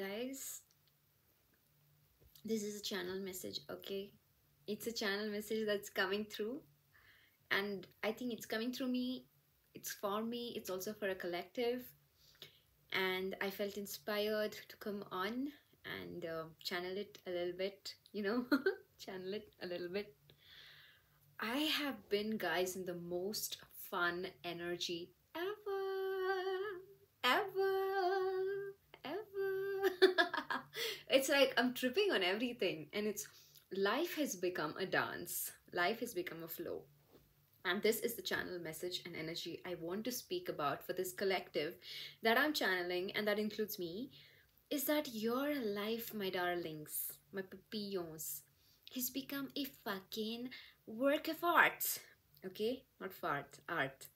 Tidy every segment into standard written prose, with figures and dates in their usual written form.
Guys, this is a channel message, okay? It's a channel message that's coming through, and I think it's coming through me. It's for me, it's also for a collective, and I felt inspired to come on and channel it a little bit, channel it a little bit. I have been, guys, in the most fun energy ever, ever. It's like I'm tripping on everything, and it's life has become a dance, life has become a flow. And this is the channel message and energy I want to speak about for this collective that I'm channeling, and that includes me. Is that your life, my darlings, my papillons, has become a fucking work of art. Okay? Not fart, art.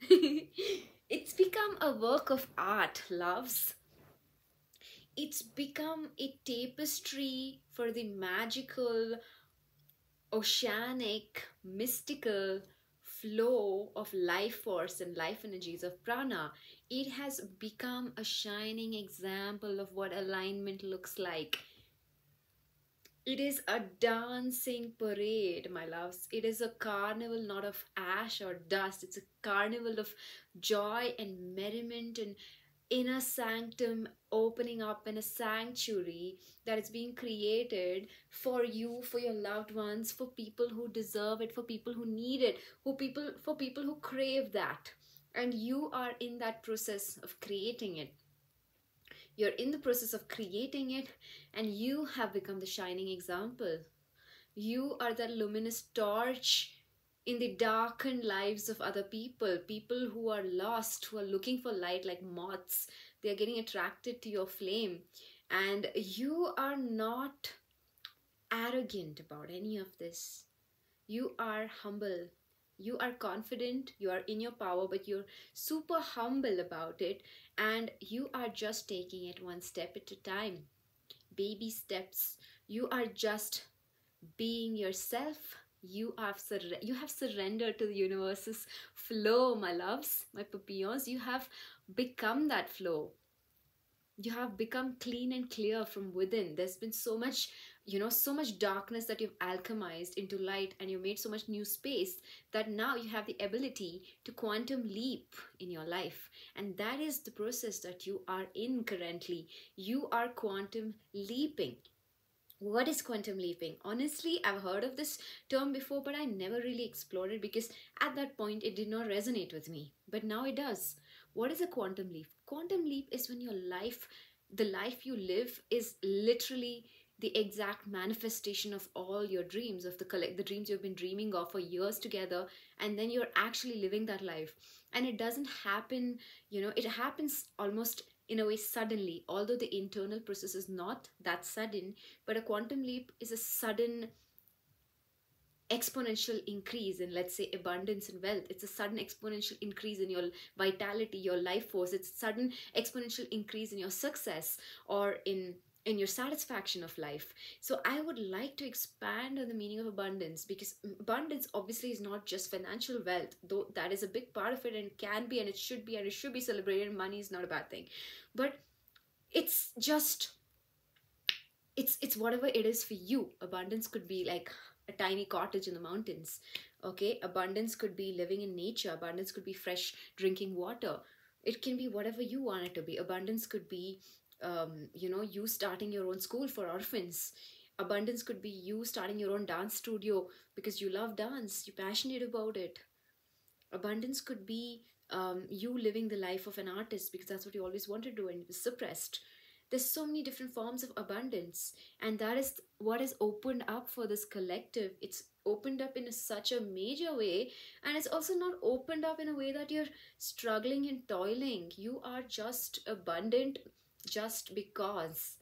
It's become a work of art, loves. It's become a tapestry for the magical, oceanic, mystical flow of life force and life energies of prana. It has become a shining example of what alignment looks like. It is a dancing parade, my loves. It is a carnival not of ash or dust. It's a carnival of joy and merriment and inner sanctum opening up in a sanctuary that is being created for you, for your loved ones, for people who deserve it, for people who need it, for people who crave that. And you are in that process of creating it. You're in the process of creating it, and you have become the shining example. You are that luminous torch in the darkened lives of other people, people who are lost, who are looking for light like moths. They are getting attracted to your flame, and you are not arrogant about any of this. You are humble. You are confident, you are in your power, but you're super humble about it, and you are just taking it one step at a time. Baby steps. You are just being yourself. You have surrendered to the universe's flow, my loves, my papillons. You have become that flow. You have become clean and clear from within. There's been so much, so much darkness that you've alchemized into light, and you made so much new space that now you have the ability to quantum leap in your life. And that is the process that you are in currently. You are quantum leaping. What is quantum leaping? Honestly, I've heard of this term before, but I never really explored it because at that point it did not resonate with me. But now it does. What is a quantum leap? Quantum leap is when your life, the life you live, is literally the exact manifestation of all your dreams, of the dreams you've been dreaming of for years together, and then you're actually living that life. And it doesn't happen, it happens almost in a way suddenly, although the internal process is not that sudden. But a quantum leap is a sudden exponential increase in, let's say, abundance and wealth. It's a sudden exponential increase in your vitality, your life force. It's a sudden exponential increase in your success, or in your satisfaction of life. So I would like to expand on the meaning of abundance, because abundance obviously is not just financial wealth, though that is a big part of it, and can be, and it should be, and it should be celebrated. Money is not a bad thing, but it's just, it's whatever it is for you. Abundance could be like a tiny cottage in the mountains. Okay, abundance could be living in nature. Abundance could be fresh drinking water. It can be whatever you want it to be. Abundance could be you starting your own school for orphans. Abundance could be you starting your own dance studio because you love dance, you're passionate about it. Abundance could be you living the life of an artist because that's what you always wanted to do and it was suppressed. There's so many different forms of abundance, and that is what is opened up for this collective. It's opened up in such a major way, and it's also not opened up in a way that you're struggling and toiling. You are just abundant just because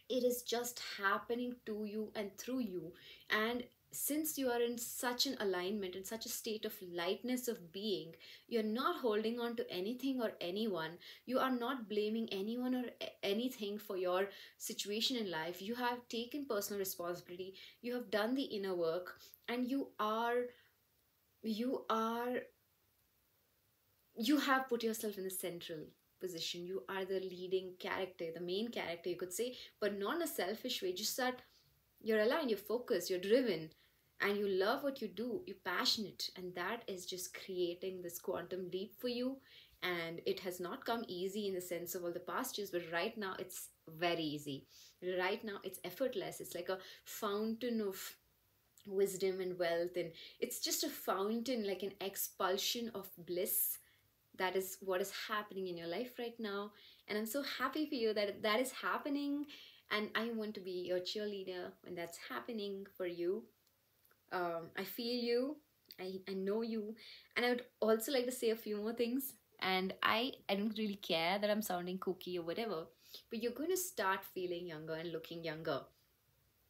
it is just happening to you and through you. And since you are in such an alignment, in such a state of lightness of being, you're not holding on to anything or anyone. You are not blaming anyone or anything for your situation in life. You have taken personal responsibility, you have done the inner work, and you have put yourself in the central position. You are the leading character, the main character, you could say, but not in a selfish way. Just that you're aligned, you're focused, you're driven, and you love what you do, you're passionate, and that is just creating this quantum leap for you. And it has not come easy in the sense of all the past years, but right now it's very easy. Right now it's effortless. It's like a fountain of wisdom and wealth, and it's just a fountain, like an expulsion of bliss. That is what is happening in your life right now, and I'm so happy for you that that is happening, and I want to be your cheerleader when that's happening for you. I feel you, I know you, and I would also like to say a few more things. And I don't really care that I'm sounding kooky or whatever, but you're going to start feeling younger and looking younger.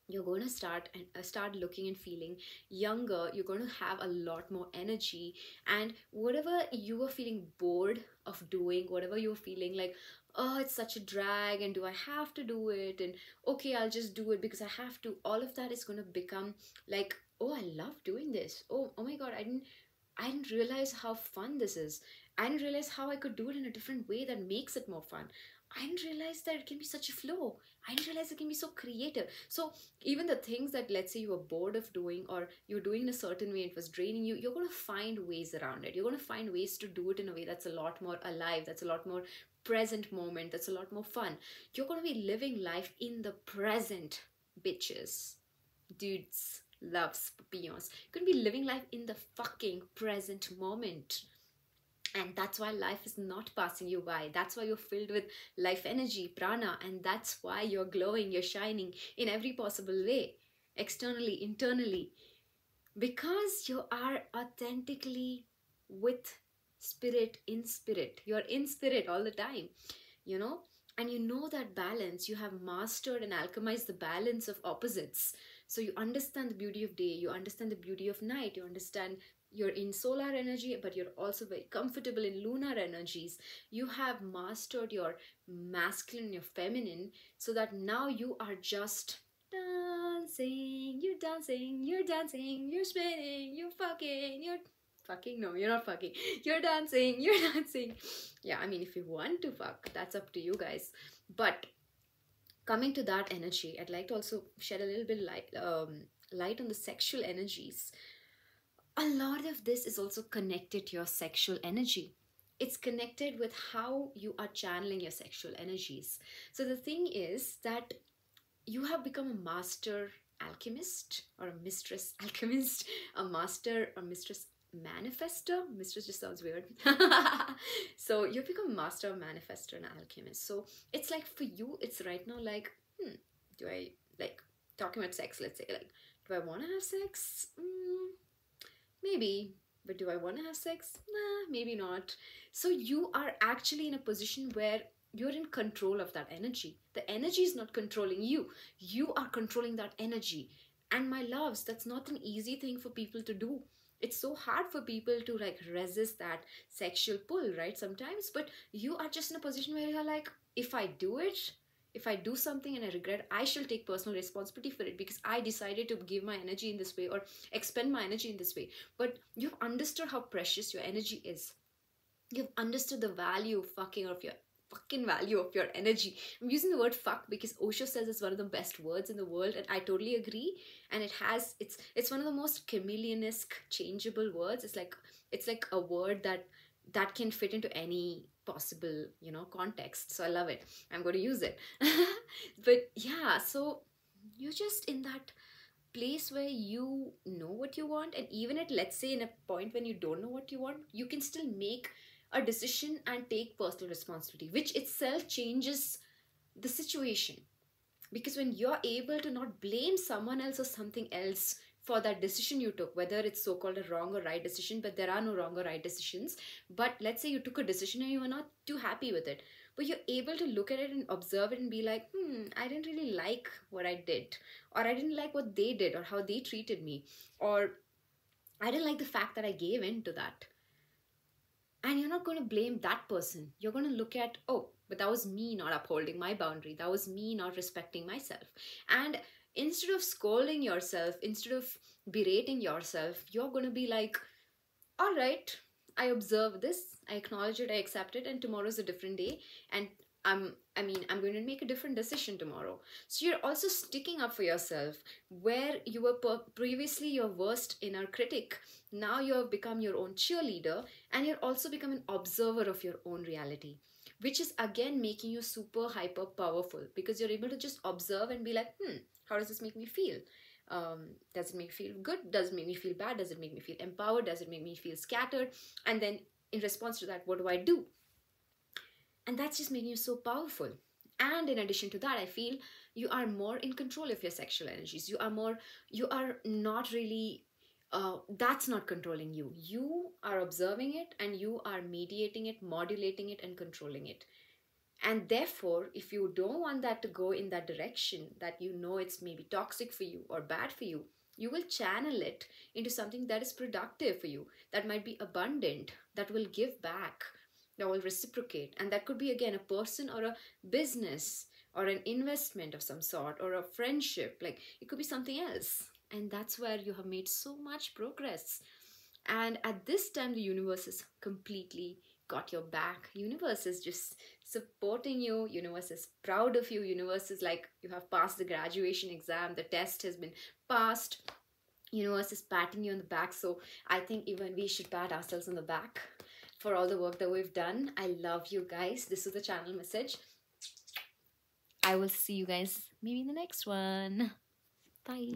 You're going to start looking and feeling younger. You're going to have a lot more energy, and whatever you are feeling bored of doing, whatever you're feeling like, oh, it's such a drag, and do I have to do it, and okay, I'll just do it because I have to, all of that is going to become like, oh, I love doing this. Oh my god, I didn't realize how fun this is. I didn't realize how I could do it in a different way that makes it more fun. I didn't realize that it can be such a flow. I didn't realize it can be so creative. So even the things that, let's say, you were bored of doing, or you're doing in a certain way, it was draining you, you're going to find ways around it. You're going to find ways to do it in a way that's a lot more alive, that's a lot more present moment, that's a lot more fun. You're going to be living life in the present, bitches, dudes, loves, papillons. You're going to be living life in the fucking present moment. And that's why life is not passing you by. That's why you're filled with life energy, prana, and that's why you're glowing, you're shining in every possible way, externally, internally, because you are authentically with spirit, in spirit. You're in spirit all the time, you know, and you know that balance. You have mastered and alchemized the balance of opposites. So you understand the beauty of day, you understand the beauty of night, you understand you're in solar energy, but you're also very comfortable in lunar energies. You have mastered your masculine, your feminine, so that now you are just dancing, you're dancing, you're dancing, you're spinning, you're fucking, you're fucking, no, you're not fucking, you're dancing, you're dancing. Yeah, I mean, if you want to fuck, that's up to you guys. But coming to that energy, I'd like to also shed a little bit light on the sexual energies. A lot of this is also connected to your sexual energy. It's connected with how you are channeling your sexual energies. So the thing is that you have become a master alchemist or a mistress alchemist, a master or mistress manifester. Mistress just sounds weird. So you've become a master manifester and alchemist. So it's like, for you, it's right now like, do I, like, talking about sex, let's say, like, do I want to have sex? Maybe. But do I want to have sex? Nah, maybe not. So you are actually in a position where you're in control of that energy. The energy is not controlling you. You are controlling that energy. And my loves, that's not an easy thing for people to do. It's so hard for people to like resist that sexual pull, right? Sometimes. But you are just in a position where you're like, if I do it, if I do something and I regret, I shall take personal responsibility for it because I decided to give my energy in this way or expend my energy in this way. But you've understood how precious your energy is. You've understood the value of fucking value of your energy. I'm using the word fuck because Osho says it's one of the best words in the world, and I totally agree. And it's one of the most chameleon-esque, changeable words. It's like a word that can fit into any possible, context. So I love it. I'm going to use it. But yeah, so you're just in that place where you know what you want, and even at, let's say, in a point when you don't know what you want, you can still make a decision and take personal responsibility, which itself changes the situation. Because when you're able to not blame someone else or something else for that decision you took, whether it's so-called a wrong or right decision, but there are no wrong or right decisions. But let's say you took a decision and you were not too happy with it, but you're able to look at it and observe it and be like, I didn't really like what I did, or I didn't like what they did or how they treated me, or I didn't like the fact that I gave in to that. And you're not going to blame that person. You're going to look at, oh, but that was me not upholding my boundary. That was me not respecting myself. And instead of scolding yourself, instead of berating yourself, you're going to be like, all right, I observe this, I acknowledge it, I accept it, and tomorrow's a different day. And I'm going to make a different decision tomorrow. So you're also sticking up for yourself. Where you were previously your worst inner critic, now you have become your own cheerleader, and you're also become an observer of your own reality, which is again making you super hyper powerful, because you're able to just observe and be like, how does this make me feel? Does it make me feel good? Does it make me feel bad? Does it make me feel empowered? Does it make me feel scattered? And then in response to that, what do I do? And that's just making you so powerful. And in addition to that, I feel you are more in control of your sexual energies. You are not really, that's not controlling you. You are observing it, and you are mediating it, modulating it, and controlling it. And therefore, if you don't want that to go in that direction, that you know it's maybe toxic for you or bad for you will channel it into something that is productive for you, that might be abundant, that will give back, that will reciprocate. And that could be, again, a person or a business or an investment of some sort, or a friendship. Like, it could be something else. And that's where you have made so much progress. And at this time, the universe is completely got your back. Universe is just supporting you. Universe is proud of you. Universe is like, you have passed the graduation exam, the test has been passed. Universe is patting you on the back. So I think even we should pat ourselves on the back for all the work that we've done. I love you guys. This is the channel message. I will see you guys maybe in the next one. Bye.